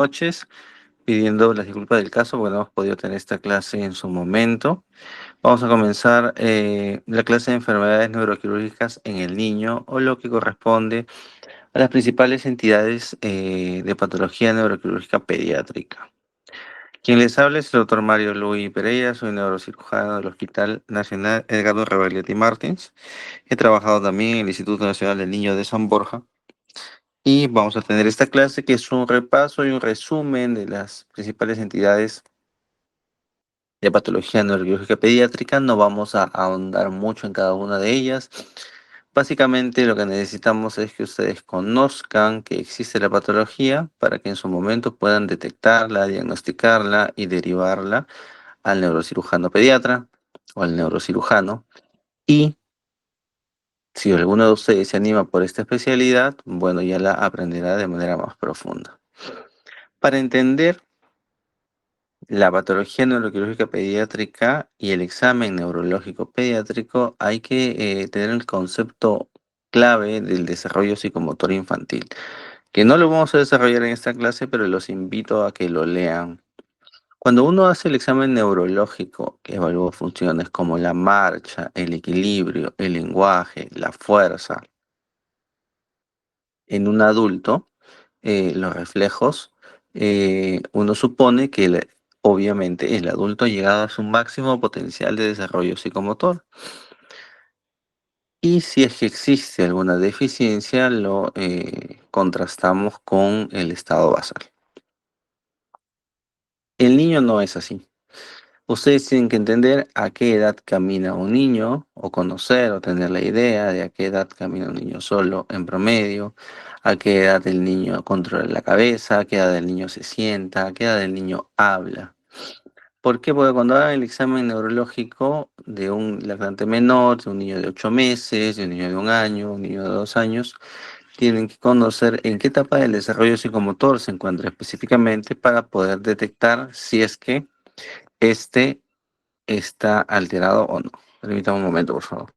noches, pidiendo las disculpas del caso porque no hemos podido tener esta clase en su momento. Vamos a comenzar la clase de enfermedades neuroquirúrgicas en el niño o lo que corresponde a las principales entidades de patología neuroquirúrgica pediátrica. Quien les habla es el doctor Mario Luis Pereira, soy neurocirujano del Hospital Nacional Edgardo Rebagliati Martins. He trabajado también en el Instituto Nacional del Niño de San Borja. Y vamos a tener esta clase que es un repaso y un resumen de las principales entidades de patología neurológica pediátrica. No vamos a ahondar mucho en cada una de ellas. Básicamente lo que necesitamos es que ustedes conozcan que existe la patología para que en su momento puedan detectarla, diagnosticarla y derivarla al neurocirujano pediatra o al neurocirujano. Y si alguno de ustedes se anima por esta especialidad, bueno, ya la aprenderá de manera más profunda. Para entender la patología neuroquirúrgica pediátrica y el examen neurológico pediátrico, hay que tener el concepto clave del desarrollo psicomotor infantil, que no lo vamos a desarrollar en esta clase, pero los invito a que lo lean. Cuando uno hace el examen neurológico, que evalúa funciones como la marcha, el equilibrio, el lenguaje, la fuerza, en un adulto, los reflejos, uno supone que obviamente el adulto ha llegado a su máximo potencial de desarrollo psicomotor. Y si es que existe alguna deficiencia, lo contrastamos con el estado basal. El niño no es así. Ustedes tienen que entender a qué edad camina un niño, o conocer o tener la idea de a qué edad camina un niño solo en promedio, a qué edad el niño controla la cabeza, a qué edad el niño se sienta, a qué edad el niño habla. ¿Por qué? Porque cuando hagan el examen neurológico de un lactante menor, de un niño de 8 meses, de un niño de 1 año, un niño de 2 años, tienen que conocer en qué etapa del desarrollo psicomotor se encuentra específicamente para poder detectar si es que este está alterado o no. Permítame un momento, por favor.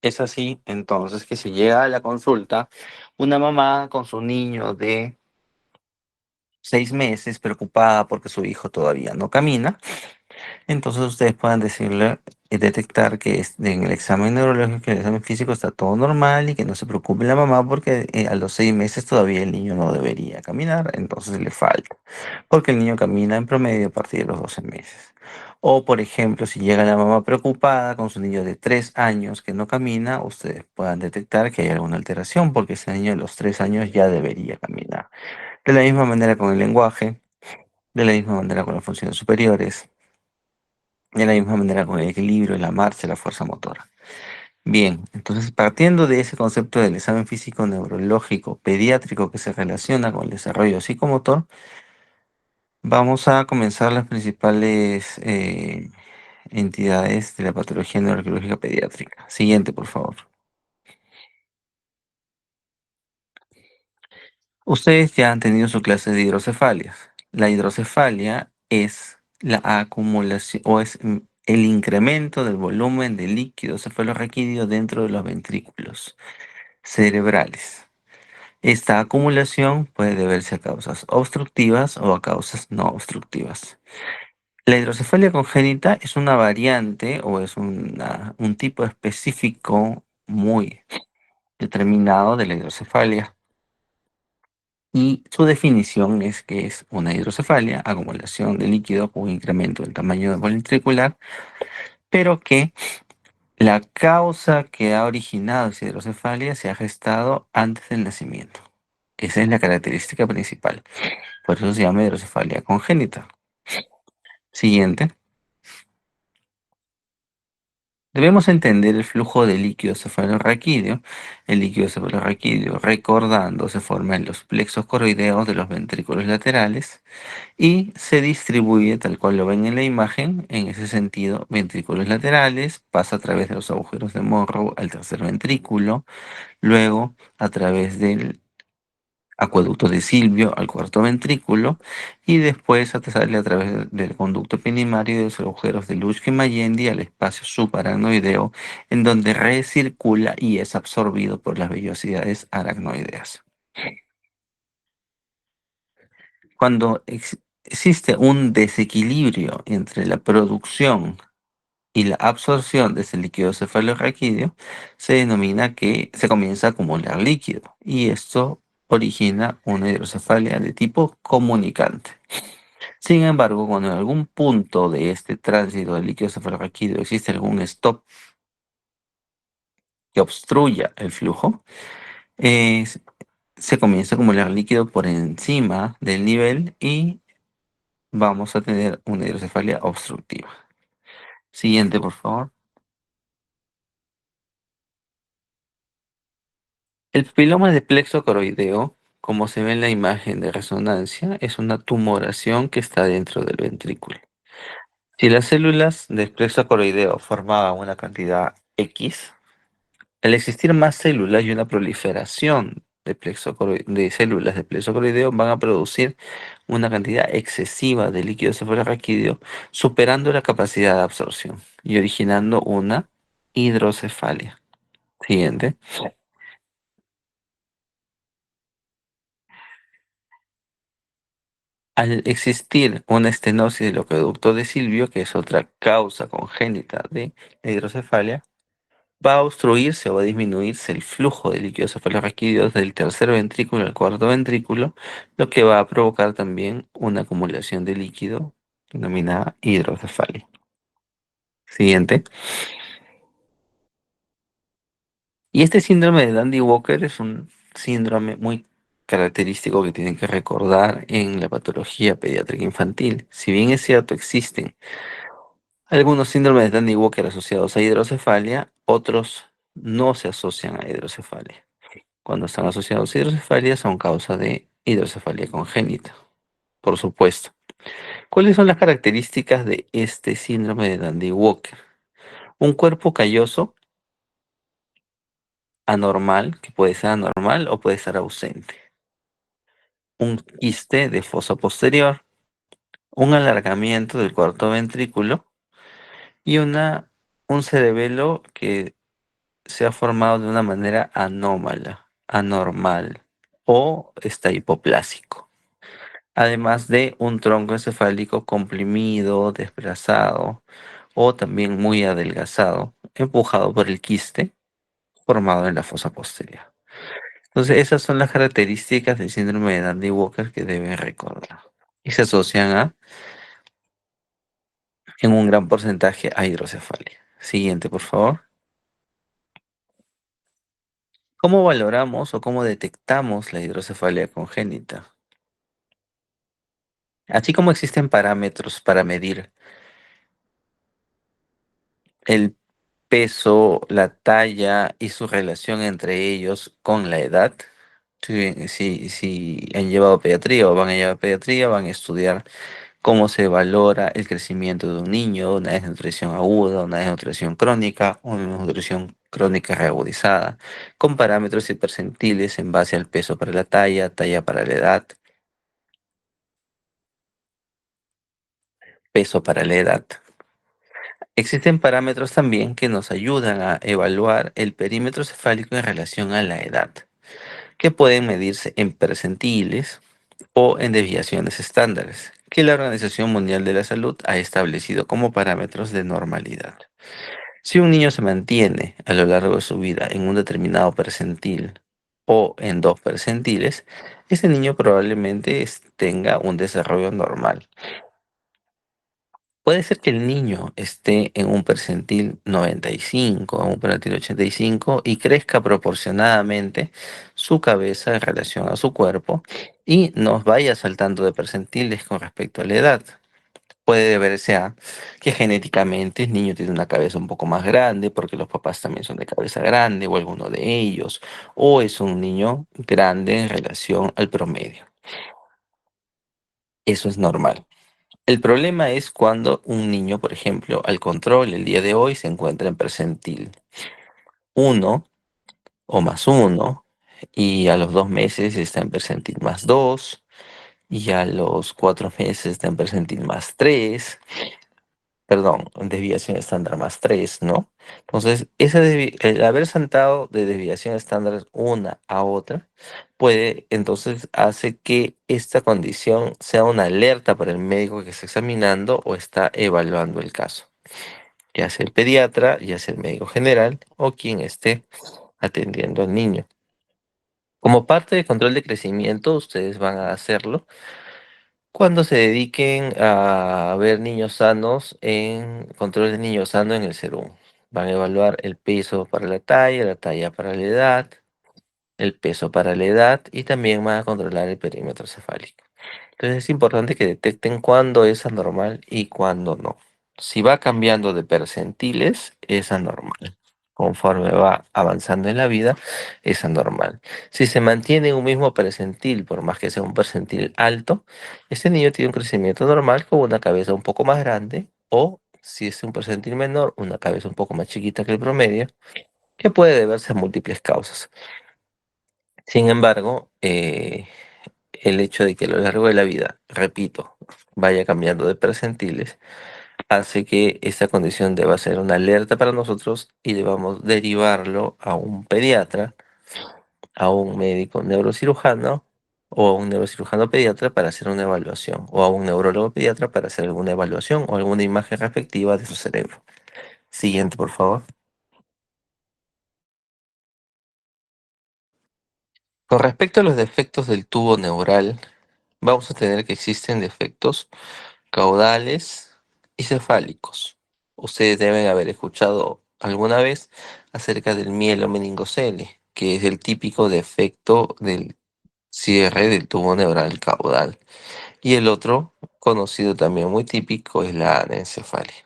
Es así, entonces, que si llega a la consulta una mamá con su niño de 6 meses preocupada porque su hijo todavía no camina, entonces ustedes puedan decirle, detectar que en el examen neurológico, el examen físico está todo normal y que no se preocupe la mamá porque a los 6 meses todavía el niño no debería caminar, entonces le falta, porque el niño camina en promedio a partir de los 12 meses. O, por ejemplo, si llega la mamá preocupada con su niño de 3 años que no camina, ustedes puedan detectar que hay alguna alteración porque ese niño de los 3 años ya debería caminar. De la misma manera con el lenguaje, de la misma manera con las funciones superiores, de la misma manera con el equilibrio, la marcha, la fuerza motora. Bien, entonces partiendo de ese concepto del examen físico neurológico pediátrico que se relaciona con el desarrollo psicomotor, vamos a comenzar las principales entidades de la patología neuroquirúrgica pediátrica. Siguiente, por favor. Ustedes ya han tenido su clase de hidrocefalias. La hidrocefalia es la acumulación o es el incremento del volumen de líquido cefalorraquídeo dentro de los ventrículos cerebrales. Esta acumulación puede deberse a causas obstructivas o a causas no obstructivas. La hidrocefalia congénita es una variante o es un tipo específico muy determinado de la hidrocefalia. Y su definición es que es una hidrocefalia, acumulación de líquido con incremento del tamaño ventricular, pero que la causa que ha originado esa hidrocefalia se ha gestado antes del nacimiento. Esa es la característica principal. Por eso se llama hidrocefalia congénita. Siguiente. Debemos entender el flujo de líquido cefalorraquídeo. El líquido cefalorraquídeo, recordando, se forma en los plexos coroideos de los ventrículos laterales y se distribuye, tal cual lo ven en la imagen, en ese sentido, ventrículos laterales, pasa a través de los agujeros de Monroe al tercer ventrículo, luego a través del acueducto de Silvio al cuarto ventrículo y después sale a través del conducto epinimario y de los agujeros de Lutschke-Mayendi al espacio subaracnoideo, en donde recircula y es absorbido por las vellosidades aracnoideas. Cuando existe un desequilibrio entre la producción y la absorción de ese líquido cefalorraquídeo, se denomina que se comienza a acumular líquido y esto origina una hidrocefalia de tipo comunicante. Sin embargo, cuando en algún punto de este tránsito del líquido cefalorraquídeo existe algún stop que obstruya el flujo, eh, se comienza a acumular líquido por encima del nivel y vamos a tener una hidrocefalia obstructiva. Siguiente, por favor. El papiloma de plexo coroideo, como se ve en la imagen de resonancia, es una tumoración que está dentro del ventrículo. Si las células del plexo coroideo formaban una cantidad X, al existir más células y una proliferación de células de plexo coroideo van a producir una cantidad excesiva de líquido cefalorraquídeo, superando la capacidad de absorción y originando una hidrocefalia. Siguiente. Al existir una estenosis del acueducto de Silvio, que es otra causa congénita de la hidrocefalia, va a obstruirse o va a disminuirse el flujo de líquido cefalorraquídeo del tercer ventrículo al cuarto ventrículo, lo que va a provocar también una acumulación de líquido denominada hidrocefalia. Siguiente. Y este síndrome de Dandy-Walker es un síndrome muy característico que tienen que recordar en la patología pediátrica infantil. Si bien es cierto, existen algunos síndromes de Dandy-Walker asociados a hidrocefalia, otros no se asocian a hidrocefalia. Cuando están asociados a hidrocefalia son causa de hidrocefalia congénita, por supuesto. ¿Cuáles son las características de este síndrome de Dandy-Walker? Un cuerpo calloso, anormal, que puede ser anormal o puede estar ausente. Un quiste de fosa posterior, un alargamiento del cuarto ventrículo y un cerebelo que se ha formado de una manera anómala, anormal o está hipoplásico. Además de un tronco encefálico comprimido, desplazado o también muy adelgazado, empujado por el quiste formado en la fosa posterior. Entonces, esas son las características del síndrome de Dandy-Walker que deben recordar. Y se asocian en un gran porcentaje a hidrocefalia. Siguiente, por favor. ¿Cómo valoramos o cómo detectamos la hidrocefalia congénita? Así como existen parámetros para medir el peso, la talla y su relación entre ellos con la edad, si han llevado pediatría o van a llevar pediatría, van a estudiar cómo se valora el crecimiento de un niño, una desnutrición aguda, una desnutrición crónica, una desnutrición crónica reagudizada, con parámetros y percentiles en base al peso para la talla, talla para la edad, peso para la edad. Existen parámetros también que nos ayudan a evaluar el perímetro cefálico en relación a la edad, que pueden medirse en percentiles o en desviaciones estándares, que la Organización Mundial de la Salud ha establecido como parámetros de normalidad. Si un niño se mantiene a lo largo de su vida en un determinado percentil o en dos percentiles, ese niño probablemente tenga un desarrollo normal. Puede ser que el niño esté en un percentil 95, en un percentil 85 y crezca proporcionadamente su cabeza en relación a su cuerpo y nos vaya saltando de percentiles con respecto a la edad. Puede deberse a que genéticamente el niño tiene una cabeza un poco más grande, porque los papás también son de cabeza grande, o alguno de ellos, o es un niño grande en relación al promedio. Eso es normal. El problema es cuando un niño, por ejemplo, al control el día de hoy se encuentra en percentil uno o más uno, y a los 2 meses está en percentil más 2, y a los 4 meses está en percentil más 3, perdón, en desviación estándar más 3, ¿no? Entonces, el haber saltado de desviación estándar una a otra puede, entonces, hace que esta condición sea una alerta para el médico que está examinando o está evaluando el caso, ya sea el pediatra, ya sea el médico general o quien esté atendiendo al niño. Como parte del control de crecimiento, ustedes van a hacerlo cuando se dediquen a ver niños sanos en control de niños sano en el SERUM. Van a evaluar el peso para la talla para la edad, el peso para la edad y también van a controlar el perímetro cefálico. Entonces es importante que detecten cuándo es anormal y cuándo no. Si va cambiando de percentiles, es anormal. Conforme va avanzando en la vida, es anormal. Si se mantiene un mismo percentil, por más que sea un percentil alto, este niño tiene un crecimiento normal con una cabeza un poco más grande, o si es un percentil menor, una cabeza un poco más chiquita que el promedio, que puede deberse a múltiples causas. Sin embargo, el hecho de que a lo largo de la vida, repito, vaya cambiando de percentiles, hace que esta condición deba ser una alerta para nosotros y debamos derivarlo a un pediatra, a un médico neurocirujano o a un neurocirujano pediatra para hacer una evaluación, o a un neurólogo pediatra para hacer alguna evaluación o alguna imagen respectiva de su cerebro. Siguiente, por favor. Con respecto a los defectos del tubo neural, vamos a tener que existen defectos caudales y cefálicos. Ustedes deben haber escuchado alguna vez acerca del mielomeningocele, que es el típico defecto del cierre del tubo neural caudal. Y el otro, conocido también muy típico, es la anencefalia.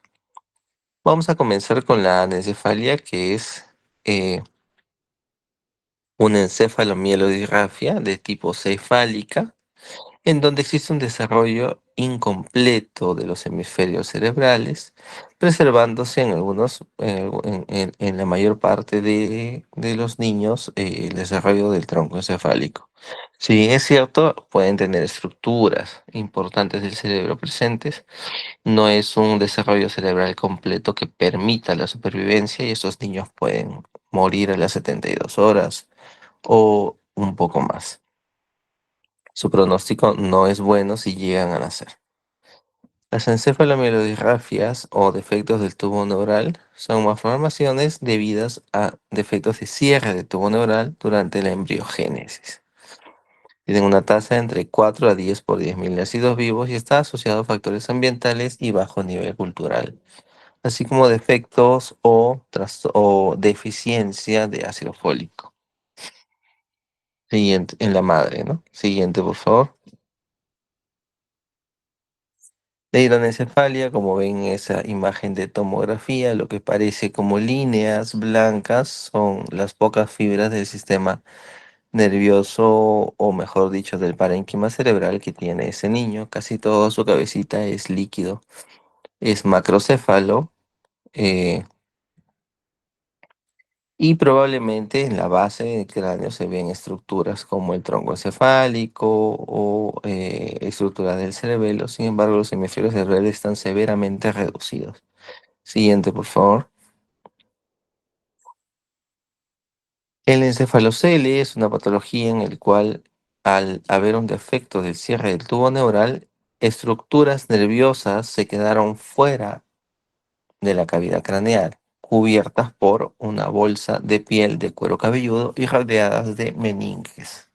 Vamos a comenzar con la anencefalia, que es una encefalomielodisrafia de tipo cefálica, en donde existe un desarrollo incompleto de los hemisferios cerebrales, preservándose en algunos, en la mayor parte de los niños, el desarrollo del tronco encefálico. Si bien es cierto, pueden tener estructuras importantes del cerebro presentes, no es un desarrollo cerebral completo que permita la supervivencia, y estos niños pueden morir a las 72 horas o un poco más. Su pronóstico no es bueno si llegan a nacer. Las encefalomielodisrafias o defectos del tubo neural son malformaciones debidas a defectos de cierre del tubo neural durante la embriogénesis. Tienen una tasa entre 4 a 10 por 10.000 nacidos vivos y está asociado a factores ambientales y bajo nivel cultural, así como defectos o deficiencia de ácido fólico. Siguiente, en la madre, ¿no? Siguiente, por favor. La hidronecefalia, como ven en esa imagen de tomografía, lo que parece como líneas blancas son las pocas fibras del sistema nervioso, o mejor dicho, del parénquima cerebral que tiene ese niño. Casi toda su cabecita es líquido. Es macrocéfalo, eh, y probablemente en la base del cráneo se ven estructuras como el tronco encefálico o estructuras del cerebelo. Sin embargo, los hemisferios cerebrales están severamente reducidos. Siguiente, por favor. El encefalocele es una patología en el cual, al haber un defecto del cierre del tubo neural, estructuras nerviosas se quedaron fuera de la cavidad craneal, cubiertas por una bolsa de piel de cuero cabelludo y rodeadas de meninges.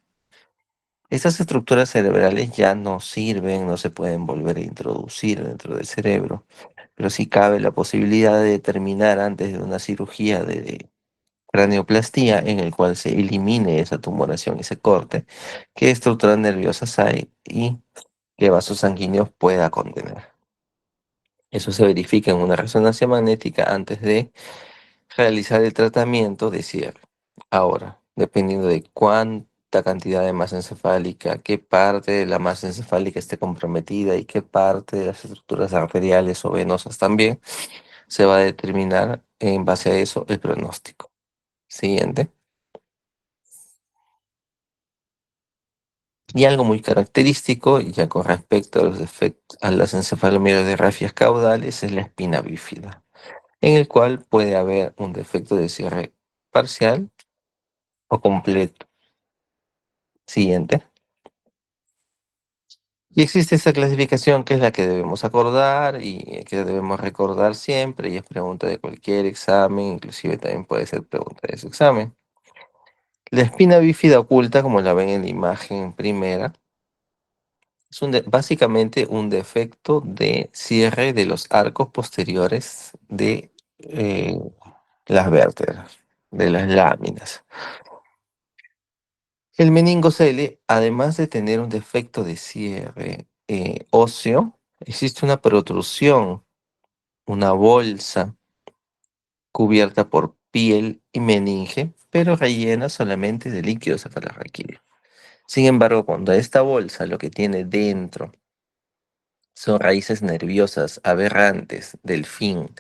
Estas estructuras cerebrales ya no sirven, no se pueden volver a introducir dentro del cerebro, pero sí cabe la posibilidad de determinar antes de una cirugía de cranioplastía en el cual se elimine esa tumoración, ese corte, qué estructuras nerviosas hay y qué vasos sanguíneos pueda contener. Eso se verifica en una resonancia magnética antes de realizar el tratamiento de cierre. Ahora, dependiendo de cuánta cantidad de masa encefálica, qué parte de la masa encefálica esté comprometida y qué parte de las estructuras arteriales o venosas también, se va a determinar en base a eso el pronóstico. Siguiente. Y algo muy característico, ya con respecto a los efectos, a las encefalomiografías caudales, es la espina bífida, en el cual puede haber un defecto de cierre parcial o completo. Siguiente. Y existe esta clasificación que es la que debemos acordar y que debemos recordar siempre, y es pregunta de cualquier examen, inclusive también puede ser pregunta de su examen. La espina bífida oculta, como la ven en la imagen primera, es básicamente un defecto de cierre de los arcos posteriores de eh, las vértebras, de las láminas. El meningocele, además de tener un defecto de cierre óseo, existe una protrusión, una bolsa cubierta por piel y meninge, pero rellena solamente de líquido cefalorraquídeo. Sin embargo, cuando esta bolsa lo que tiene dentro son raíces nerviosas aberrantes del fin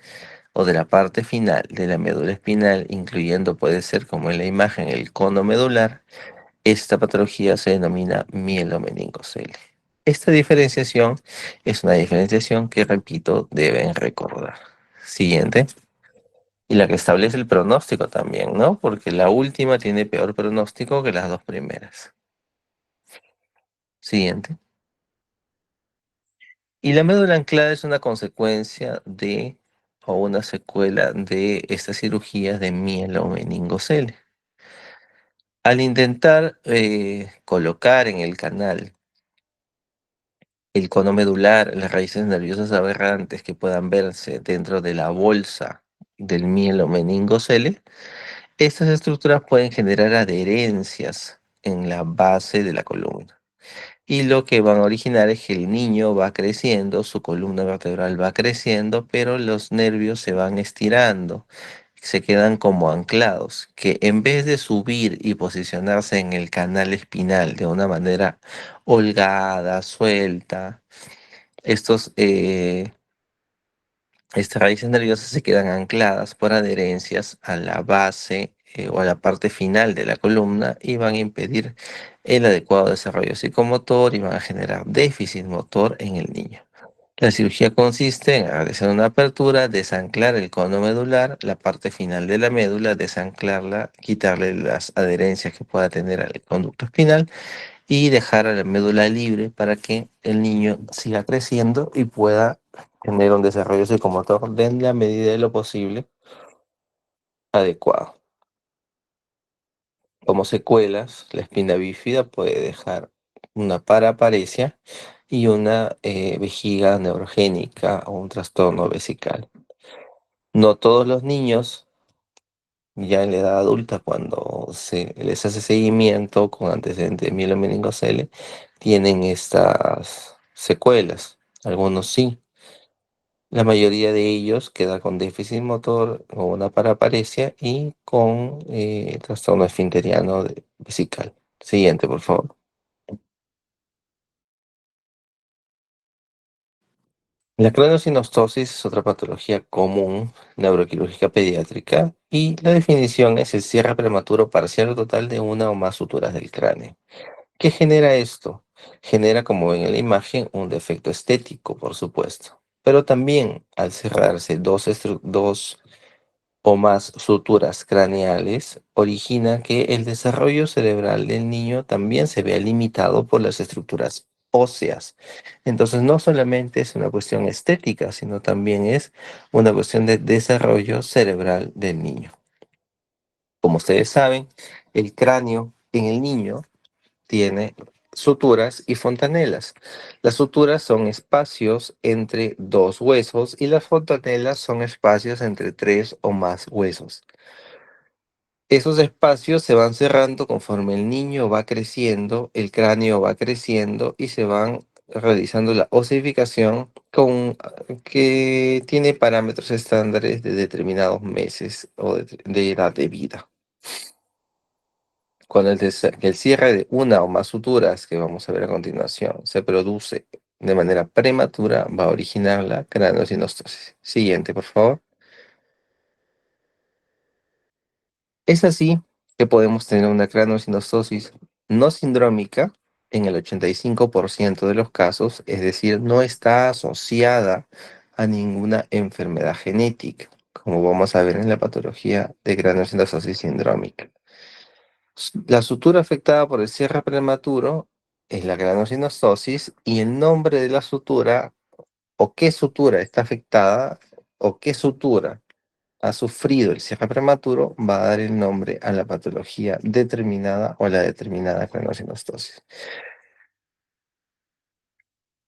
o de la parte final de la médula espinal, incluyendo, puede ser como en la imagen, el cono medular, esta patología se denomina mielomeningocele. Esta diferenciación es una diferenciación que, repito, deben recordar. Siguiente. Y la que establece el pronóstico también, ¿no? Porque la última tiene peor pronóstico que las dos primeras. Siguiente. Y la médula anclada es una consecuencia de o una secuela de estas cirugías de mielomeningocele. Al intentar colocar en el canal el cono medular, las raíces nerviosas aberrantes que puedan verse dentro de la bolsa del mielomeningocele, estas estructuras pueden generar adherencias en la base de la columna. Y lo que van a originar es que el niño va creciendo, su columna vertebral va creciendo, pero los nervios se van estirando, se quedan como anclados, que en vez de subir y posicionarse en el canal espinal de una manera holgada, suelta, estos, estas raíces nerviosas se quedan ancladas por adherencias a la base o a la parte final de la columna y van a impedir el adecuado desarrollo psicomotor y van a generar déficit motor en el niño. La cirugía consiste en realizar una apertura, desanclar el cono medular, la parte final de la médula, desanclarla, quitarle las adherencias que pueda tener al conducto espinal y dejar a la médula libre para que el niño siga creciendo y pueda tener un desarrollo psicomotor en la medida de lo posible adecuado. Como secuelas, la espina bífida puede dejar una paraparesia y una vejiga neurogénica o un trastorno vesical. No todos los niños, ya en la edad adulta, cuando se les hace seguimiento con antecedentes de mielomeningocele, tienen estas secuelas. Algunos sí. La mayoría de ellos queda con déficit motor o una paraparesia y con trastorno esfinteriano vesical. Siguiente, por favor. La craniosynostosis es otra patología común neuroquirúrgica pediátrica y la definición es el cierre prematuro parcial o total de una o más suturas del cráneo. ¿Qué genera esto? Genera, como ven en la imagen, un defecto estético, por supuesto, pero también al cerrarse dos o más suturas craneales, origina que el desarrollo cerebral del niño también se vea limitado por las estructuras óseas. Entonces, no solamente es una cuestión estética, sino también es una cuestión de desarrollo cerebral del niño. Como ustedes saben, el cráneo en el niño tiene suturas y fontanelas. Las suturas son espacios entre dos huesos y las fontanelas son espacios entre tres o más huesos. Esos espacios se van cerrando conforme el niño va creciendo, el cráneo va creciendo y se van realizando la osificación que tiene parámetros estándares de determinados meses o de edad de vida. Cuando el cierre de una o más suturas, que vamos a ver a continuación, se produce de manera prematura, va a originar la craneosinostosis. Siguiente, por favor. Es así que podemos tener una craneosinostosis no sindrómica en el 85% de los casos, es decir, no está asociada a ninguna enfermedad genética, como vamos a ver en la patología de craneosinostosis sindrómica. La sutura afectada por el cierre prematuro es la craneosinostosis y el nombre de la sutura o qué sutura está afectada o qué sutura ha sufrido el cierre prematuro va a dar el nombre a la patología determinada o a la determinada craneosinostosis.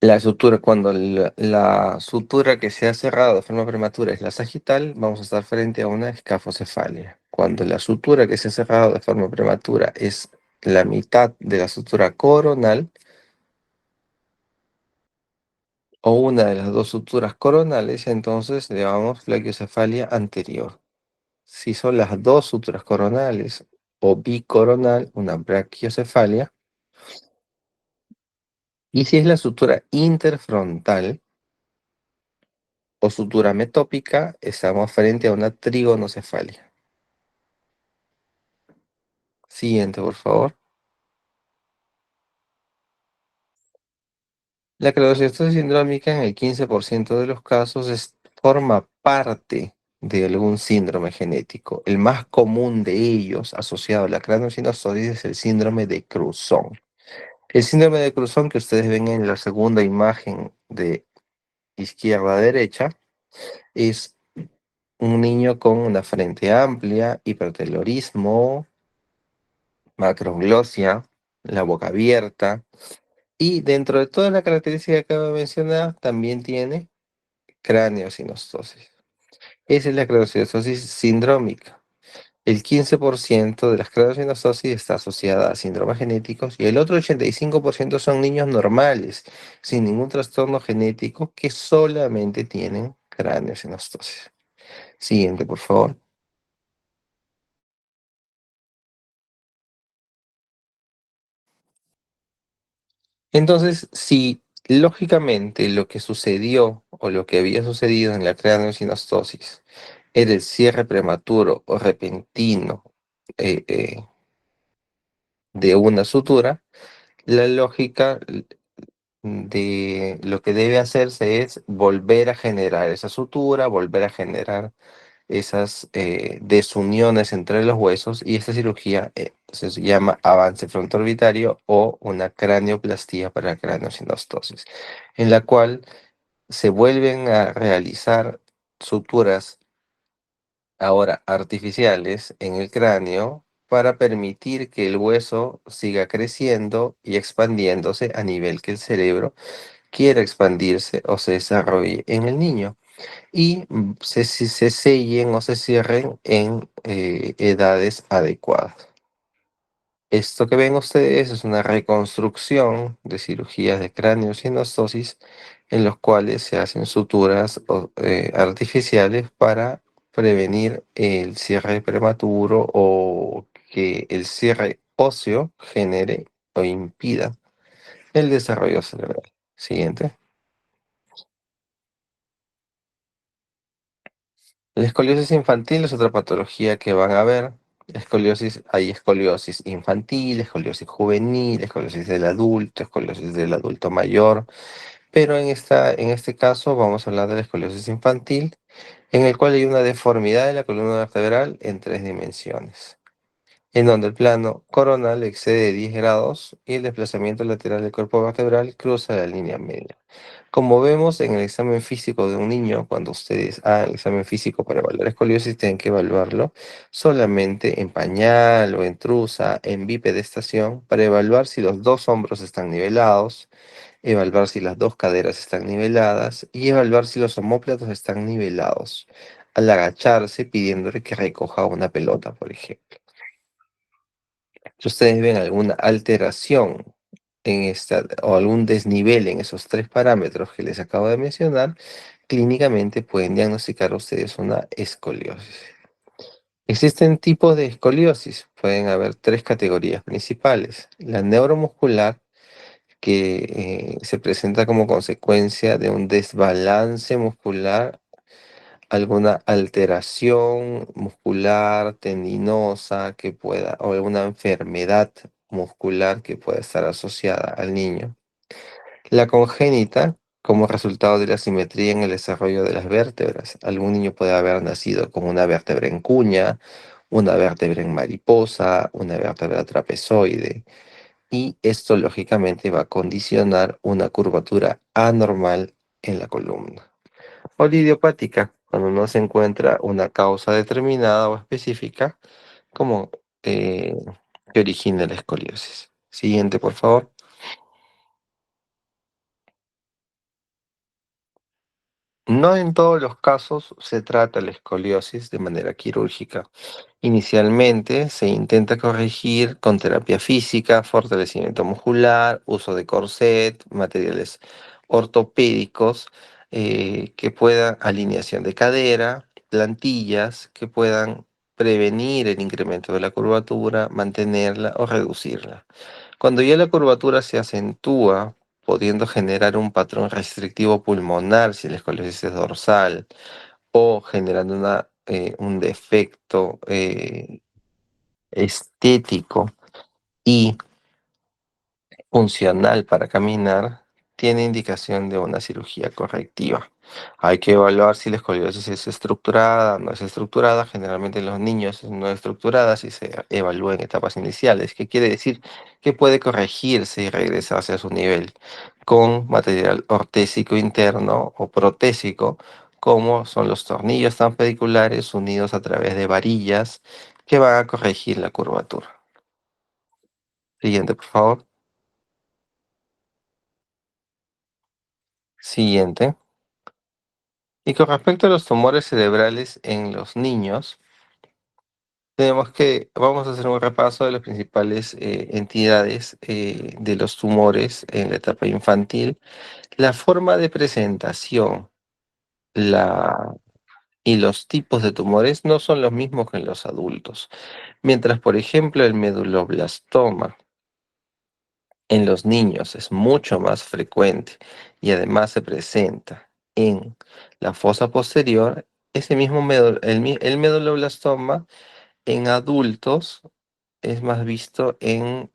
La sutura, cuando la sutura que se ha cerrado de forma prematura es la sagital, vamos a estar frente a una escafocefalia. Cuando la sutura que se ha cerrado de forma prematura es la mitad de la sutura coronal o una de las dos suturas coronales, entonces le llamamos plagiocefalia anterior. Si son las dos suturas coronales o bicoronal, una brachiocefalia. Y si es la sutura interfrontal o sutura metópica, estamos frente a una trigonocefalia. Siguiente, por favor. La craneocytosis sindrómica en el 15% de los casos forma parte de algún síndrome genético. El más común de ellos, asociado a la craneosinostosis, es el síndrome de Cruzón. El síndrome de Cruzón que ustedes ven en la segunda imagen de izquierda a derecha es un niño con una frente amplia, hipertelorismo, macroglosia, la boca abierta, y dentro de toda la característica que acabo de mencionar, también tiene craneosinostosis. Esa es la craneosinostosis sindrómica. El 15% de las craneosinostosis está asociada a síndromes genéticos y el otro 85% son niños normales, sin ningún trastorno genético, que solamente tienen craneosinostosis. Siguiente, por favor. Entonces, si lógicamente lo que sucedió o lo que había sucedido en la craneosinostosis era el cierre prematuro o repentino eh, eh, de una sutura, la lógica de lo que debe hacerse es volver a generar esa sutura, volver a generar esas desuniones entre los huesos y esta cirugía se llama avance frontoorbitario o una cranioplastía para craneosinostosis, en la cual se vuelven a realizar suturas ahora artificiales en el cráneo para permitir que el hueso siga creciendo y expandiéndose a nivel que el cerebro quiera expandirse o se desarrolle en el niño y se sellen o se cierren en edades adecuadas. Esto que ven ustedes es una reconstrucción de cirugías de craneosinostosis en los cuales se hacen suturas artificiales para prevenir el cierre prematuro o que el cierre óseo genere o impida el desarrollo cerebral. Siguiente. La escoliosis infantil es otra patología que van a ver. Hay escoliosis infantil, escoliosis juvenil, escoliosis del adulto mayor, pero en este caso vamos a hablar de la escoliosis infantil, en el cual hay una deformidad de la columna vertebral en 3 dimensiones, en donde el plano coronal excede 10 grados y el desplazamiento lateral del cuerpo vertebral cruza la línea media. Como vemos en el examen físico de un niño, cuando ustedes hagan el examen físico para evaluar escoliosis, tienen que evaluarlo solamente en pañal o en truza, en bipedestación, para evaluar si los dos hombros están nivelados, evaluar si las dos caderas están niveladas y evaluar si los omóplatos están nivelados, al agacharse pidiéndole que recoja una pelota, por ejemplo. Si ustedes ven alguna alteración o algún desnivel en esos tres parámetros que les acabo de mencionar, clínicamente pueden diagnosticar ustedes una escoliosis. Existen tipos de escoliosis. Pueden haber tres categorías principales. La neuromuscular, que se presenta como consecuencia de un desbalance muscular, alguna alteración muscular, tendinosa o alguna enfermedad muscular que pueda estar asociada al niño. La congénita, como resultado de la simetría en el desarrollo de las vértebras. Algún niño puede haber nacido con una vértebra en cuña, una vértebra en mariposa, una vértebra trapezoide, y esto lógicamente va a condicionar una curvatura anormal en la columna. O la idiopática, cuando no se encuentra una causa determinada o específica como eh, que origine la escoliosis. Siguiente, por favor. No en todos los casos se trata la escoliosis de manera quirúrgica. Inicialmente se intenta corregir con terapia física, fortalecimiento muscular, uso de corset, materiales ortopédicos que puedan, alineación de cadera, plantillas que puedan prevenir el incremento de la curvatura, mantenerla o reducirla. Cuando ya la curvatura se acentúa, pudiendo generar un patrón restrictivo pulmonar si la escoliosis es dorsal, o generando un defecto estético y funcional para caminar, tiene indicación de una cirugía correctiva. Hay que evaluar si la escoliosis es estructurada, no es estructurada. Generalmente en los niños es no estructurada si se evalúa en etapas iniciales, que quiere decir que puede corregirse y regresarse a su nivel con material ortésico interno o protésico, como son los tornillos tampediculares unidos a través de varillas que van a corregir la curvatura. Siguiente, por favor. Siguiente. Y con respecto a los tumores cerebrales en los niños, vamos a hacer un repaso de las principales entidades de los tumores en la etapa infantil. La forma de presentación la, y los tipos de tumores no son los mismos que en los adultos. Mientras, por ejemplo, el meduloblastoma en los niños es mucho más frecuente y además se presenta en la fosa posterior, ese mismo el meduloblastoma en adultos es más visto en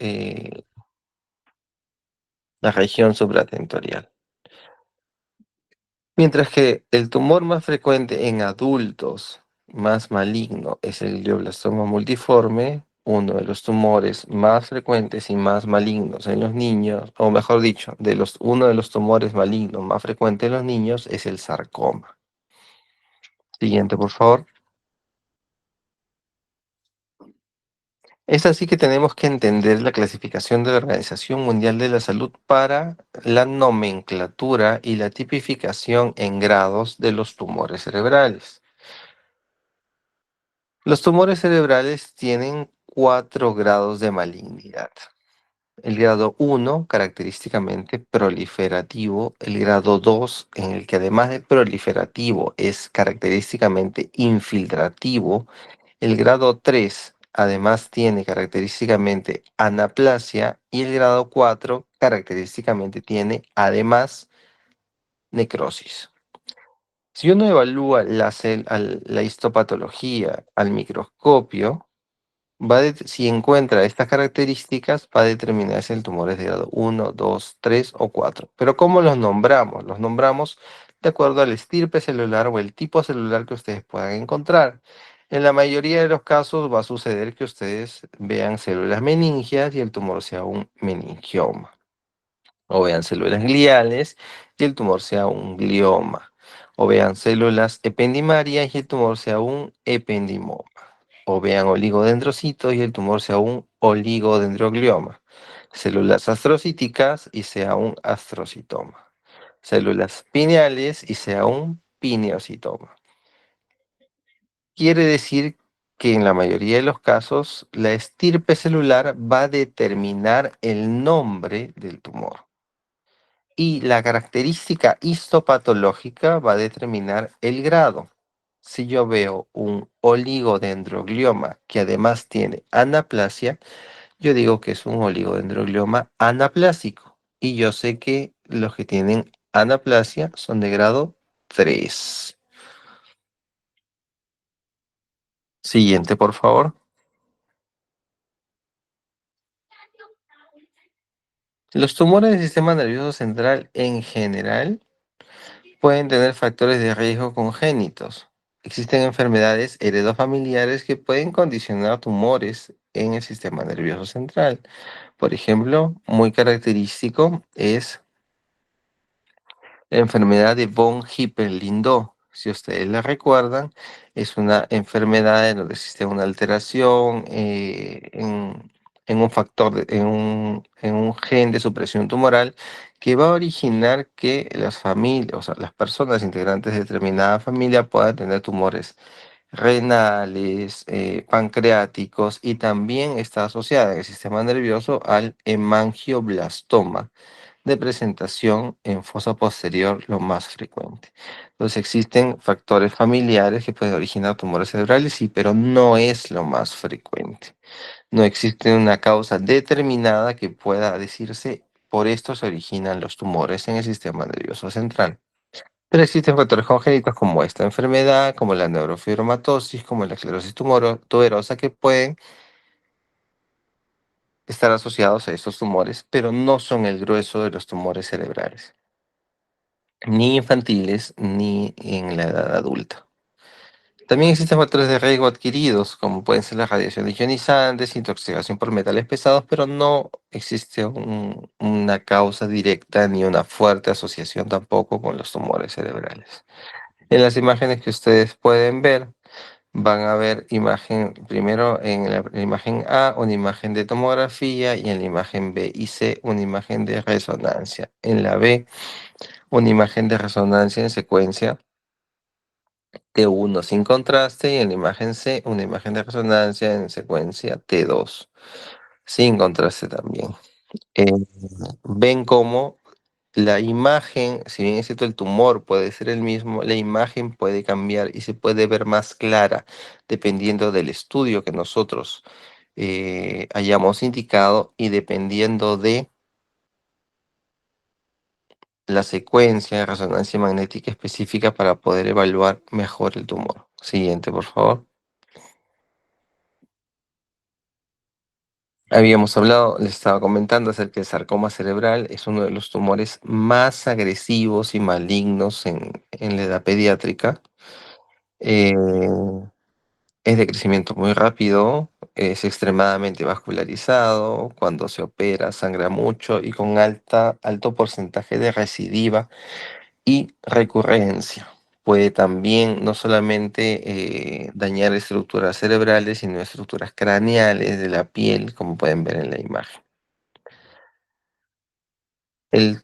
la región supratentorial. Mientras que el tumor más frecuente en adultos, más maligno, es el glioblastoma multiforme, uno de los tumores más frecuentes y más malignos en los niños, o mejor dicho, uno de los tumores malignos más frecuentes en los niños es el sarcoma. Siguiente, por favor. Es así que tenemos que entender la clasificación de la Organización Mundial de la Salud para la nomenclatura y la tipificación en grados de los tumores cerebrales. Los tumores cerebrales tienen 4 grados de malignidad. El grado 1, característicamente proliferativo. El grado 2, en el que además de proliferativo es característicamente infiltrativo. El grado 3, además, tiene característicamente anaplasia. Y el grado 4, característicamente tiene además necrosis. Si uno evalúa la histopatología al microscopio, si encuentra estas características, va a determinar si el tumor es de grado 1, 2, 3 o 4. Pero ¿cómo los nombramos? Los nombramos de acuerdo al estirpe celular o el tipo celular que ustedes puedan encontrar. En la mayoría de los casos va a suceder que ustedes vean células meningias y el tumor sea un meningioma. O vean células gliales y el tumor sea un glioma. O vean células ependimarias y el tumor sea un ependimoma. O vean oligodendrocitos y el tumor sea un oligodendroglioma. Células astrocíticas y sea un astrocitoma. Células pineales y sea un pineocitoma. Quiere decir que en la mayoría de los casos la estirpe celular va a determinar el nombre del tumor y la característica histopatológica va a determinar el grado. Si yo veo un oligodendroglioma que además tiene anaplasia, yo digo que es un oligodendroglioma anaplásico. Y yo sé que los que tienen anaplasia son de grado 3. Siguiente, por favor. Los tumores del sistema nervioso central en general pueden tener factores de riesgo congénitos. Existen enfermedades heredofamiliares que pueden condicionar tumores en el sistema nervioso central. Por ejemplo, muy característico es la enfermedad de von Hippel-Lindau. Si ustedes la recuerdan, es una enfermedad en donde existe una alteración en un factor, en un gen de supresión tumoral que va a originar que las familias, o sea, las personas integrantes de determinada familia puedan tener tumores renales, pancreáticos y también está asociada en el sistema nervioso al hemangioblastoma de presentación en fosa posterior lo más frecuente. Entonces existen factores familiares que pueden originar tumores cerebrales, sí, pero no es lo más frecuente. No existe una causa determinada que pueda decirse por esto se originan los tumores en el sistema nervioso central. Pero existen factores congénitos como esta enfermedad, como la neurofibromatosis, como la esclerosis tuberosa, que pueden estar asociados a estos tumores, pero no son el grueso de los tumores cerebrales, ni infantiles ni en la edad adulta. También existen factores de riesgo adquiridos, como pueden ser las radiaciones ionizantes, intoxicación por metales pesados, pero no existe una causa directa ni una fuerte asociación tampoco con los tumores cerebrales. En las imágenes que ustedes pueden ver, van a ver imagen, primero en la imagen A, una imagen de tomografía y en la imagen B y C, una imagen de resonancia. En la B, una imagen de resonancia en secuencia T1 sin contraste y en la imagen C, una imagen de resonancia en secuencia T2 sin contraste también. Eh, ven cómo la imagen, si bien es cierto el tumor puede ser el mismo, la imagen puede cambiar y se puede ver más clara dependiendo del estudio que nosotros hayamos indicado y dependiendo de la secuencia de resonancia magnética específica para poder evaluar mejor el tumor. Siguiente, por favor. Habíamos hablado, les estaba comentando acerca del sarcoma cerebral, es uno de los tumores más agresivos y malignos en la edad pediátrica. Eh, es de crecimiento muy rápido, es extremadamente vascularizado, cuando se opera sangra mucho y con alto porcentaje de recidiva y recurrencia. Puede también no solamente dañar estructuras cerebrales, sino estructuras craneales de la piel, como pueden ver en la imagen. El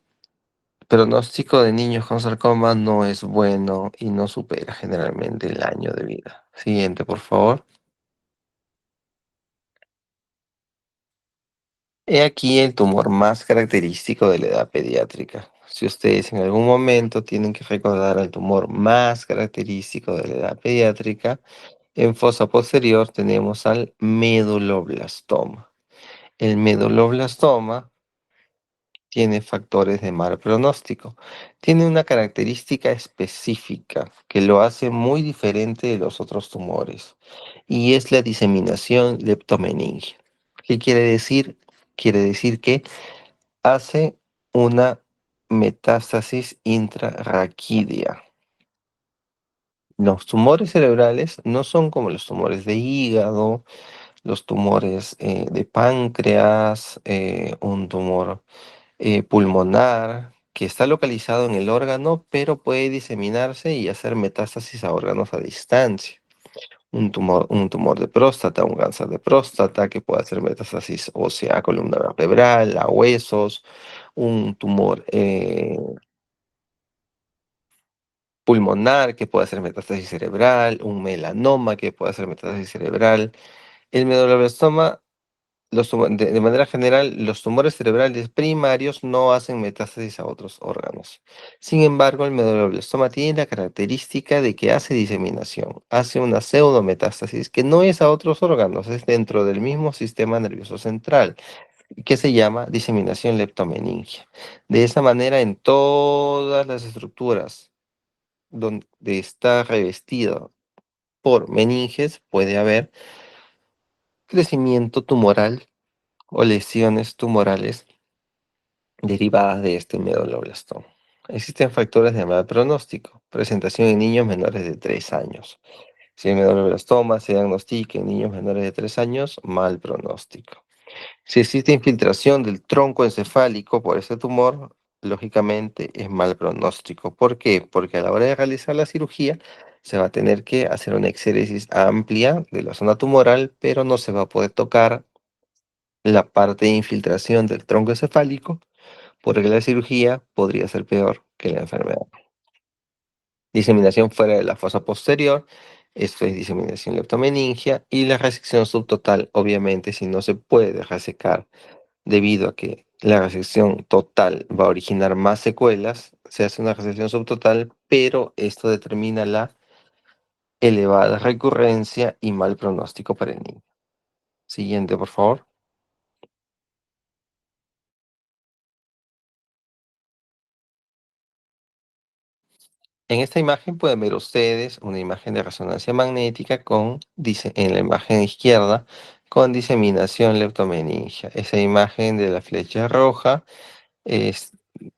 pronóstico de niños con sarcoma no es bueno y no supera generalmente el año de vida. Siguiente, por favor. He aquí el tumor más característico de la edad pediátrica. Si ustedes en algún momento tienen que recordar el tumor más característico de la edad pediátrica, en fosa posterior tenemos al meduloblastoma. El meduloblastoma tiene factores de mal pronóstico. Tiene una característica específica que lo hace muy diferente de los otros tumores y es la diseminación leptomeningia. ¿Qué quiere decir? Quiere decir que hace una metástasis intrarraquídea. Los tumores cerebrales no son como los tumores de hígado, los tumores de páncreas, un tumor pulmonar que está localizado en el órgano, pero puede diseminarse y hacer metástasis a órganos a distancia. Un tumor de próstata, un cáncer de próstata que puede hacer metástasis ósea a columna vertebral, a huesos, un tumor pulmonar que puede hacer metástasis cerebral, un melanoma que puede hacer metástasis cerebral. El medulloblastoma, de manera general, los tumores cerebrales primarios no hacen metástasis a otros órganos. Sin embargo, el medulloblastoma tiene la característica de que hace diseminación, hace una pseudometástasis que no es a otros órganos, es dentro del mismo sistema nervioso central, que se llama diseminación leptomeningia. De esa manera, en todas las estructuras donde está revestido por meninges, puede haber crecimiento tumoral o lesiones tumorales derivadas de este medulloblastoma. Existen factores de mal pronóstico. Presentación en niños menores de 3 años. Si el medulloblastoma se diagnostica en niños menores de 3 años, mal pronóstico. Si existe infiltración del tronco encefálico por este tumor, lógicamente es mal pronóstico. ¿Por qué? Porque a la hora de realizar la cirugía se va a tener que hacer una exéresis amplia de la zona tumoral, pero no se va a poder tocar la parte de infiltración del tronco encefálico, porque la cirugía podría ser peor que la enfermedad. Diseminación fuera de la fosa posterior, esto es diseminación leptomeningia, y la resección subtotal, obviamente, si no se puede resecar debido a que la resección total va a originar más secuelas, se hace una resección subtotal, pero esto determina la elevada recurrencia y mal pronóstico para el niño. Siguiente, por favor. En esta imagen pueden ver ustedes una imagen de resonancia magnética en la imagen izquierda con diseminación leptomeningia. Esa imagen de la flecha roja es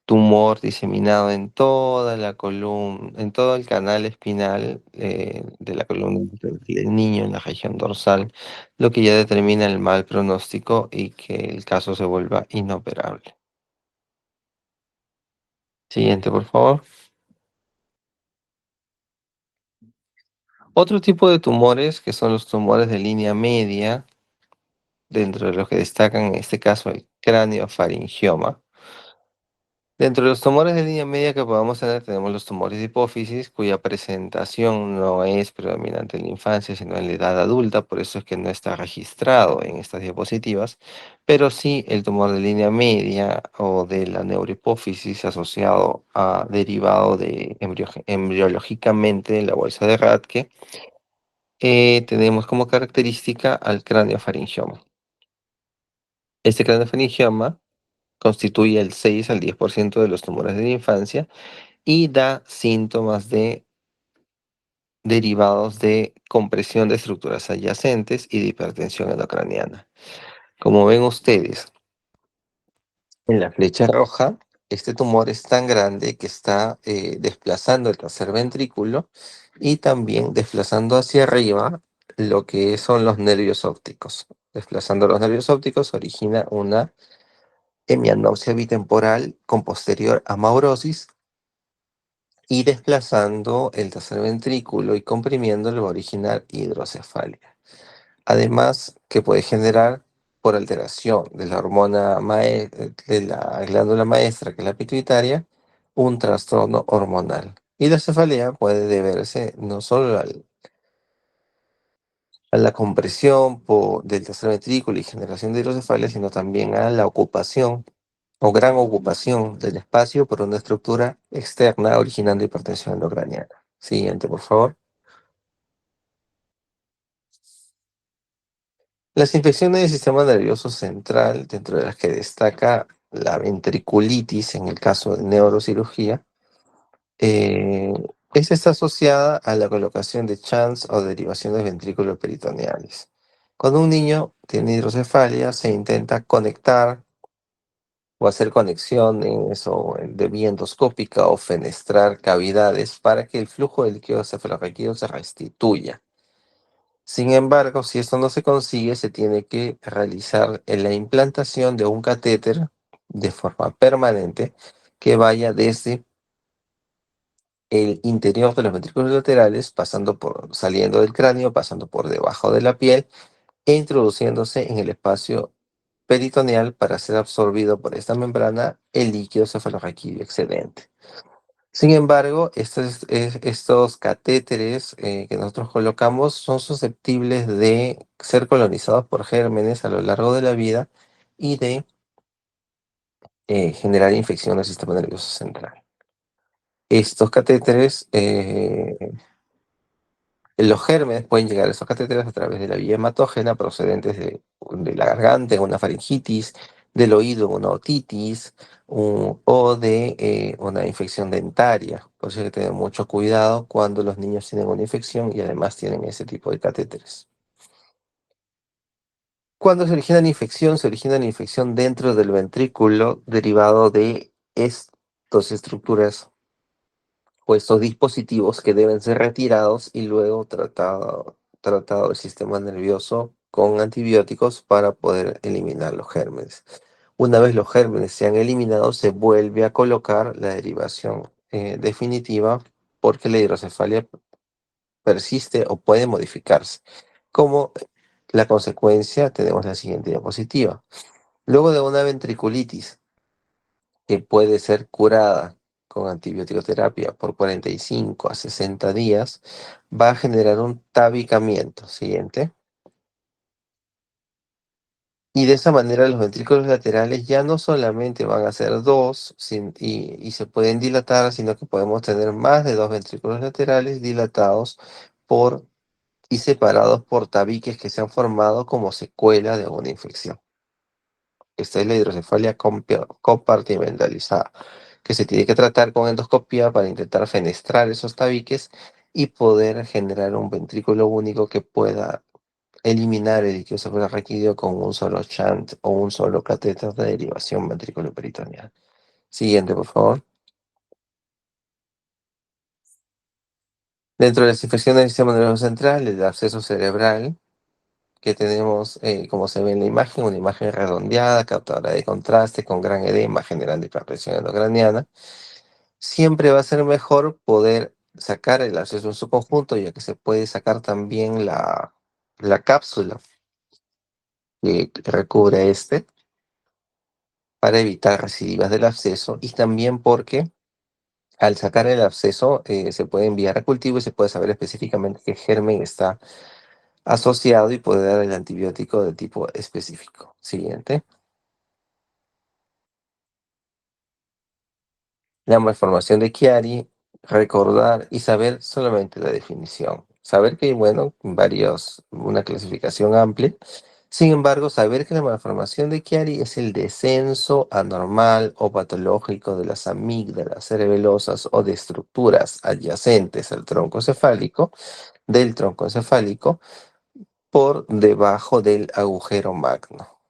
tumor diseminado en toda la columna, en todo el canal espinal de la columna del niño en la región dorsal, lo que ya determina el mal pronóstico y que el caso se vuelva inoperable. Siguiente, por favor. Otro tipo de tumores que son los tumores de línea media, dentro de los que destacan en este caso el cráneofaringioma. Dentro de los tumores de línea media que podamos tener, tenemos los tumores de hipófisis, cuya presentación no es predominante en la infancia, sino en la edad adulta, por eso es que no está registrado en estas diapositivas, pero sí el tumor de línea media o de la neurohipófisis asociado a derivado de embriológicamente la bolsa de Rathke, tenemos como característica al cráneofaringioma. Este cráneofaringioma constituye el 6 al 10% de los tumores de la infancia y da síntomas derivados de compresión de estructuras adyacentes y de hipertensión endocraniana. Como ven ustedes en la flecha roja, este tumor es tan grande que está desplazando el tercer ventrículo y también desplazando hacia arriba lo que son los nervios ópticos. Desplazando los nervios ópticos origina una hemianopsia bitemporal con posterior amaurosis, y desplazando el tercer ventrículo y comprimiéndolo va a originar hidrocefalia. Además, que puede generar, por alteración de la de la glándula maestra, que es la pituitaria, un trastorno hormonal. Hidrocefalia puede deberse no solo a la compresión del tercer ventrículo y generación de hidrocefalia, sino también a la ocupación o gran ocupación del espacio por una estructura externa originando hipertensión endocraniana. Siguiente, por favor. Las infecciones del sistema nervioso central, dentro de las que destaca la ventriculitis en el caso de neurocirugía, eh, esta está asociada a la colocación de shunts o derivaciones ventrículo-peritoneales. Cuando un niño tiene hidrocefalia, se intenta conectar o hacer conexiones de vía endoscópica o fenestrar cavidades para que el flujo del líquido cefalorraquídeo se restituya. Sin embargo, si esto no se consigue, se tiene que realizar la implantación de un catéter de forma permanente que vaya desde el interior de los ventrículos laterales, saliendo del cráneo, pasando por debajo de la piel e introduciéndose en el espacio peritoneal para ser absorbido por esta membrana el líquido cefalorraquídeo excedente. Sin embargo, estos catéteres que nosotros colocamos son susceptibles de ser colonizados por gérmenes a lo largo de la vida y de generar infección del sistema nervioso central. Estos catéteres, los gérmenes pueden llegar a esos catéteres a través de la vía hematógena procedentes de la garganta, en una faringitis, del oído, en una otitis, o de una infección dentaria. Por eso hay que tener mucho cuidado cuando los niños tienen una infección y además tienen ese tipo de catéteres. Cuando se origina la infección dentro del ventrículo derivado de estas estructuras o estos dispositivos que deben ser retirados y luego tratado el sistema nervioso con antibióticos para poder eliminar los gérmenes. Una vez los gérmenes se han eliminado, se vuelve a colocar la derivación definitiva porque la hidrocefalia persiste o puede modificarse. Como la consecuencia, tenemos la siguiente diapositiva. Luego de una ventriculitis que puede ser curada con antibiótico terapia por 45 a 60 días, va a generar un tabicamiento. Siguiente. Y de esa manera los ventrículos laterales ya no solamente van a ser dos y se pueden dilatar, sino que podemos tener más de dos ventrículos laterales dilatados por, y separados por tabiques que se han formado como secuela de una infección. Esta es la hidrocefalia compartimentalizada, que se tiene que tratar con endoscopía para intentar fenestrar esos tabiques y poder generar un ventrículo único que pueda eliminar el líquido suprarraquídeo con un solo shunt o un solo catéter de derivación ventrículo-peritoneal. Siguiente, por favor. Dentro de las infecciones del sistema nervioso central, el absceso cerebral, que tenemos, como se ve en la imagen, una imagen redondeada, captadora de contraste, con gran edema, generando hipertensión endocraniana. Siempre va a ser mejor poder sacar el absceso en su conjunto, ya que se puede sacar también la cápsula que recubre este para evitar recidivas del absceso y también porque al sacar el absceso se puede enviar a cultivo y se puede saber específicamente qué germen está asociado y poder dar el antibiótico de tipo específico. Siguiente. La malformación de Chiari, recordar y saber solamente la definición. Saber que hay, bueno, una clasificación amplia. Sin embargo, saber que la malformación de Chiari es el descenso anormal o patológico de las amígdalas cerebelosas o de estructuras adyacentes al tronco cefálico, del tronco encefálico, por debajo del agujero magno.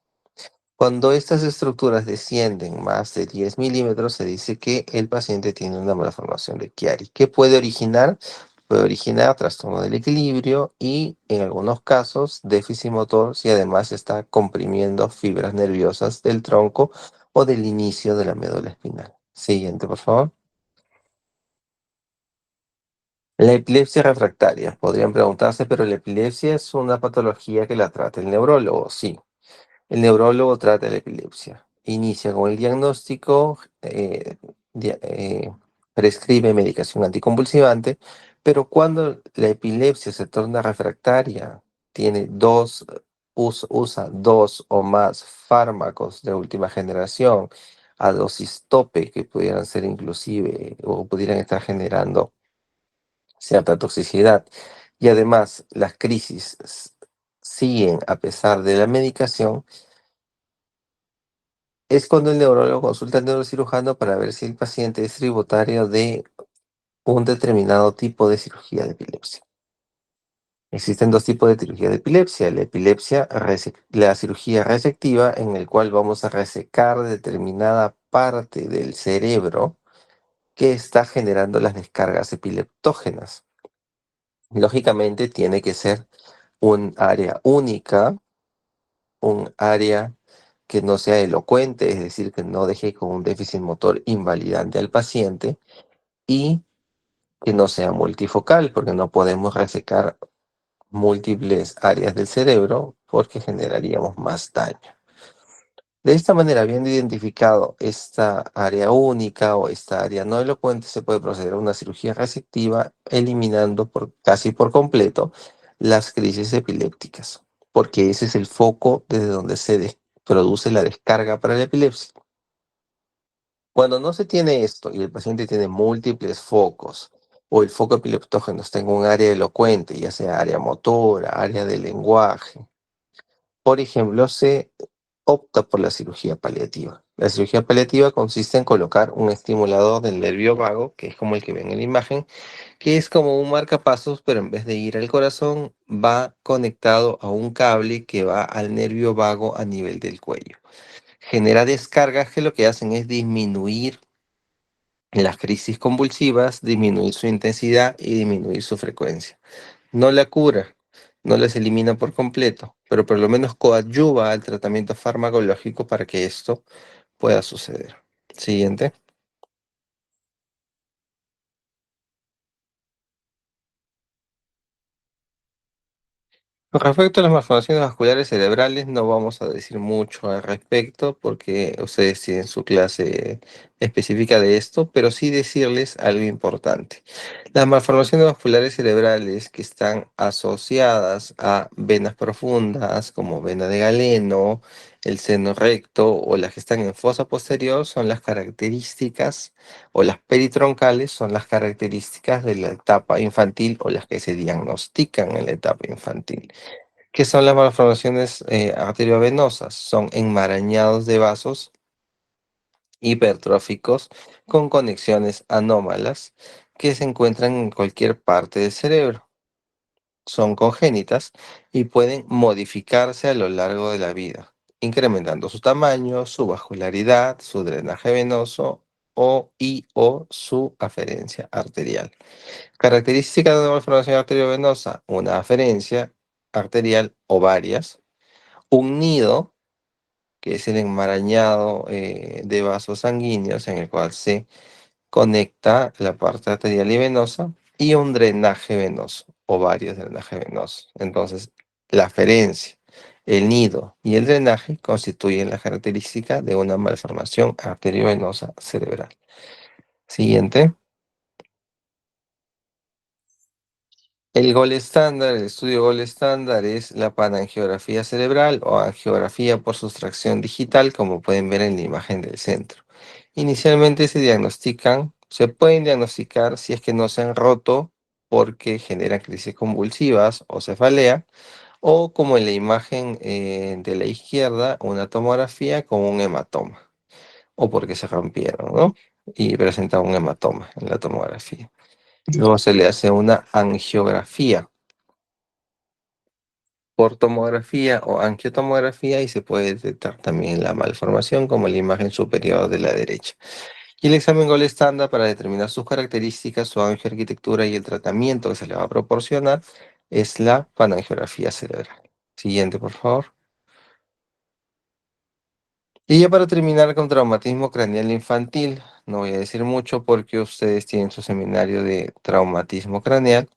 Cuando estas estructuras descienden más de 10 milímetros, se dice que el paciente tiene una malformación de Chiari. ¿Qué puede originar? Puede originar trastorno del equilibrio y, en algunos casos, déficit motor si además está comprimiendo fibras nerviosas del tronco o del inicio de la médula espinal. Siguiente, por favor. La epilepsia refractaria. Podrían preguntarse, ¿pero la epilepsia es una patología que la trata el neurólogo? Sí. El neurólogo trata la epilepsia. Inicia con el diagnóstico, prescribe medicación anticonvulsivante, pero cuando la epilepsia se torna refractaria, usa dos o más fármacos de última generación a dosis tope que pudieran ser inclusive o pudieran estar generando cierta toxicidad. Y además las crisis siguen a pesar de la medicación, es cuando el neurólogo consulta al neurocirujano para ver si el paciente es tributario de un determinado tipo de cirugía de epilepsia. Existen dos tipos de cirugía de epilepsia. La cirugía resectiva, en el cual vamos a resecar determinada parte del cerebro que está generando las descargas epileptógenas. Lógicamente tiene que ser un área única, un área que no sea elocuente, es decir, que no deje con un déficit motor invalidante al paciente y que no sea multifocal, porque no podemos resecar múltiples áreas del cerebro porque generaríamos más daño. De esta manera, habiendo identificado esta área única o esta área no elocuente, se puede proceder a una cirugía resectiva, eliminando casi por completo las crisis epilépticas, porque ese es el foco desde donde produce la descarga para la epilepsia. Cuando no se tiene esto y el paciente tiene múltiples focos, o el foco epileptógeno está en un área elocuente, ya sea área motora, área de lenguaje, por ejemplo, se opta por la cirugía paliativa. La cirugía paliativa consiste en colocar un estimulador del nervio vago, que es como el que ven en la imagen, que es como un marcapasos, pero en vez de ir al corazón, va conectado a un cable que va al nervio vago a nivel del cuello. Genera descargas que lo que hacen es disminuir las crisis convulsivas, disminuir su intensidad y disminuir su frecuencia. No la cura, no las elimina por completo, pero por lo menos coadyuva al tratamiento farmacológico para que esto pueda suceder. Siguiente. Con respecto a las malformaciones vasculares cerebrales, no vamos a decir mucho al respecto porque ustedes tienen su clase específica de esto, pero sí decirles algo importante. Las malformaciones vasculares cerebrales que están asociadas a venas profundas, como vena de Galeno, el seno recto o las que están en fosa posterior, son las características, o las peritroncales son las características de la etapa infantil o las que se diagnostican en la etapa infantil. ¿Qué son las malformaciones arteriovenosas? Son enmarañados de vasos hipertróficos con conexiones anómalas que se encuentran en cualquier parte del cerebro. Son congénitas y pueden modificarse a lo largo de la vida, incrementando su tamaño, su vascularidad, su drenaje venoso o su aferencia arterial. Característica de una malformación arteriovenosa: una aferencia arterial o varias, un nido, que es el enmarañado de vasos sanguíneos en el cual se conecta la parte arterial y venosa, y un drenaje venoso o varios drenajes venosos. Entonces, la aferencia, el nido y el drenaje constituyen la característica de una malformación arteriovenosa cerebral. Siguiente. El gol estándar, el estudio gol estándar es la panangiografía cerebral o angiografía por sustracción digital, como pueden ver en la imagen del centro. Inicialmente se pueden diagnosticar si es que no se han roto porque generan crisis convulsivas o cefalea, o como en la imagen de la izquierda, una tomografía con un hematoma, o porque se rompieron, ¿no? Y presenta un hematoma en la tomografía. Luego se le hace una angiografía por tomografía o angiotomografía y se puede detectar también la malformación como en la imagen superior de la derecha. Y el examen Gold estándar para determinar sus características, su angioarquitectura y el tratamiento que se le va a proporcionar es la panangiografía cerebral. Siguiente, por favor. Y ya para terminar con traumatismo craneal infantil, no voy a decir mucho porque ustedes tienen su seminario de traumatismo craneal.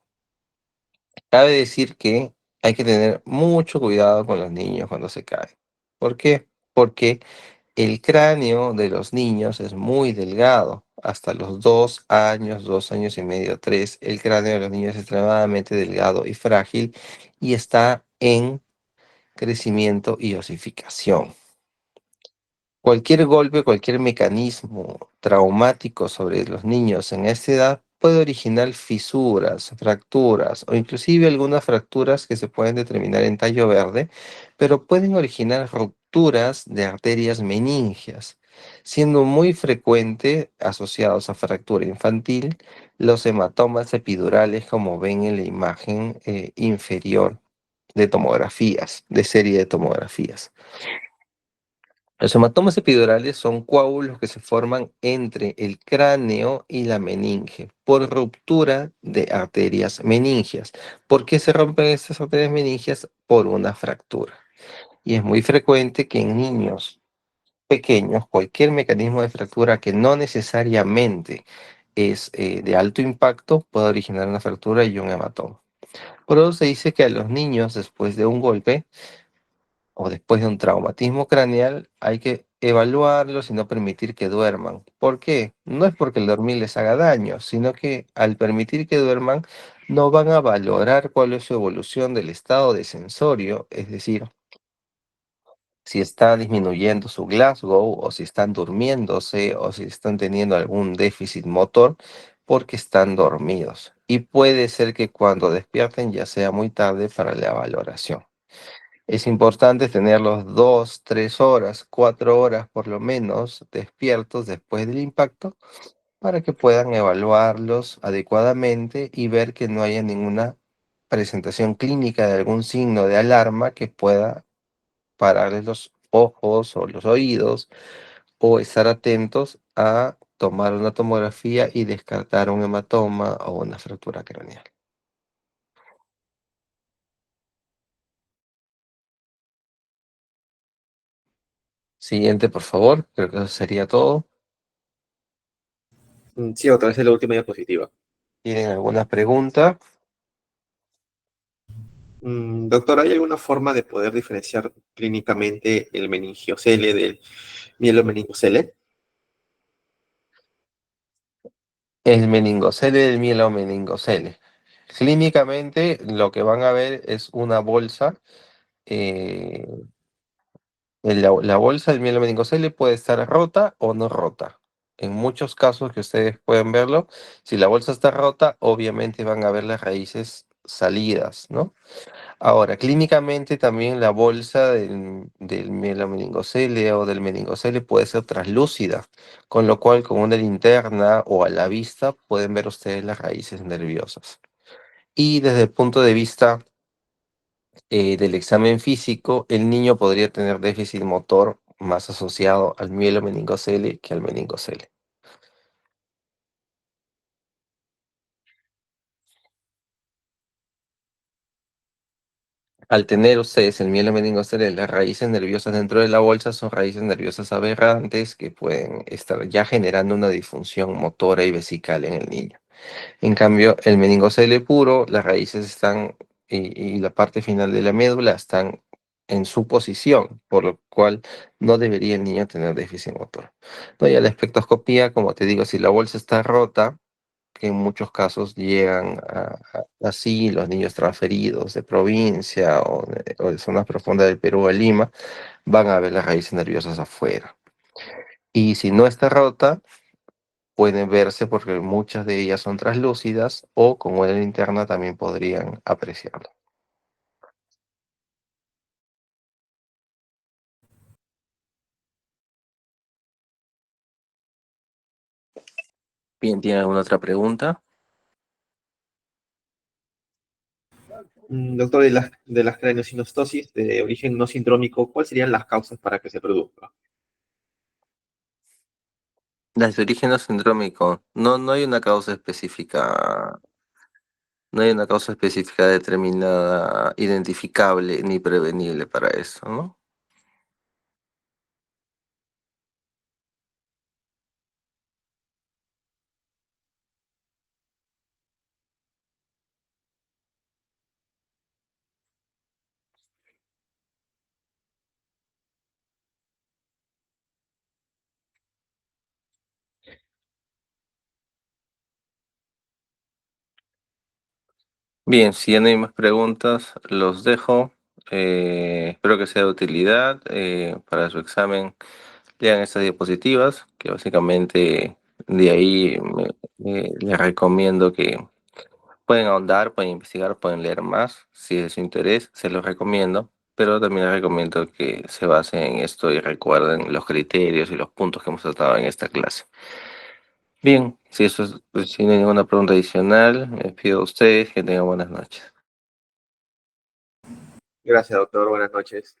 Cabe decir que hay que tener mucho cuidado con los niños cuando se caen. ¿Por qué? Porque el cráneo de los niños es muy delgado. Hasta los 2 años, 2 años y medio, 3, el cráneo de los niños es extremadamente delgado y frágil y está en crecimiento y osificación. Cualquier golpe, cualquier mecanismo traumático sobre los niños en esta edad puede originar fisuras, fracturas o inclusive algunas fracturas que se pueden determinar en tallo verde, pero pueden originar rupturas de arterias meningias, siendo muy frecuente asociados a fractura infantil los hematomas epidurales, como ven en la imagen inferior de tomografías, de serie de tomografías. Los hematomas epidurales son coágulos que se forman entre el cráneo y la meninge por ruptura de arterias meningias. ¿Por qué se rompen estas arterias meningias? Por una fractura. Y es muy frecuente que en niños pequeños cualquier mecanismo de fractura que no necesariamente es de alto impacto pueda originar una fractura y un hematoma. Por eso se dice que a los niños, después de un golpe, o después de un traumatismo craneal, hay que evaluarlos y no permitir que duerman. ¿Por qué? No es porque el dormir les haga daño, sino que al permitir que duerman, no van a valorar cuál es su evolución del estado de sensorio, es decir, si está disminuyendo su Glasgow o si están durmiéndose o si están teniendo algún déficit motor porque están dormidos. Y puede ser que cuando despierten ya sea muy tarde para la valoración. Es importante tenerlos 2, 3 horas, 4 horas por lo menos despiertos después del impacto para que puedan evaluarlos adecuadamente y ver que no haya ninguna presentación clínica de algún signo de alarma que pueda pararles los ojos o los oídos o estar atentos a tomar una tomografía y descartar un hematoma o una fractura craneal. Siguiente, por favor. Creo que eso sería todo. Sí, otra vez es la última diapositiva. ¿Tienen alguna pregunta? Doctor, ¿hay alguna forma de poder diferenciar clínicamente el meningiocele del mielomeningocele? El meningocele del mielomeningocele. Clínicamente lo que van a ver es una bolsa. eh, la bolsa del mielomeningocele puede estar rota o no rota. En muchos casos que ustedes pueden verlo, si la bolsa está rota, obviamente van a ver las raíces salidas, ¿no? Ahora, clínicamente también la bolsa del mielomeningocele o del meningocele puede ser translúcida, con lo cual con una linterna o a la vista pueden ver ustedes las raíces nerviosas. Y desde el punto de vista del examen físico, el niño podría tener déficit motor más asociado al mielomeningocele que al meningocele. Al tener ustedes el mielomeningocele, las raíces nerviosas dentro de la bolsa son raíces nerviosas aberrantes que pueden estar ya generando una disfunción motora y vesical en el niño. En cambio, el meningocele puro, las raíces están y la parte final de la médula están en su posición, por lo cual no debería el niño tener déficit motor. No, y a la espectroscopía, como te digo, si la bolsa está rota, que en muchos casos llegan así los niños transferidos de provincia o de zonas profundas del Perú a Lima, van a ver las raíces nerviosas afuera. Y si no está rota, pueden verse porque muchas de ellas son translúcidas o con una linterna también podrían apreciarlo. Bien, ¿tiene alguna otra pregunta? Doctor, de las craneosinostosis de origen no sindrómico, ¿cuáles serían las causas para que se produzca? Las de origen no sindrómico, no hay una causa específica, no hay una causa específica determinada, identificable ni prevenible para eso, ¿no? Bien, si ya no hay más preguntas, los dejo. Espero que sea de utilidad para su examen. Lean estas diapositivas, que básicamente de ahí les recomiendo que pueden ahondar, pueden investigar, pueden leer más. Si es de su interés, se los recomiendo. Pero también les recomiendo que se basen en esto y recuerden los criterios y los puntos que hemos tratado en esta clase. Bien, si eso es, pues, si no hay ninguna pregunta adicional, me pido a ustedes que tengan buenas noches. Gracias, doctor. Buenas noches.